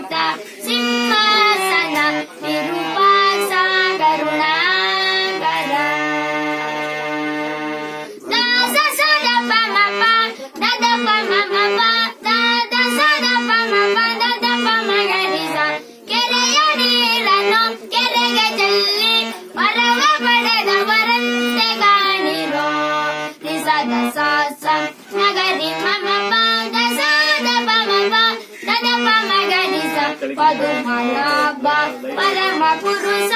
ಶ್ರೀಮಂತ ಸಿಂಹಾಸನ ವಿರೂಪಾಕ್ಷ ಕರುಣಾಕರ ದಾಸ ಸದ ಪಮ ಪ ದದ ಪಮ ಮ ಪ ದಾದ ಸದ ಪಮ ಪ ದದ ಪಮ ಗರಿಸ ಕೆರೆಯ ನೀರನ್ನು ಕೆರೆಗೆ ಚೆಲ್ಲಿ ವರವ ಪಡೆದವರಂತೆ ಕಾಣಿರೋ ನಿಸದ ಸಾಸ ನಗರಿ ಮಮ ಪ ದಸದ ಪಮ ಪ ದದ ಪಮ ಗರಿಸ ಪದುಮನಾಭ ಪರಮ ಪುರುಷ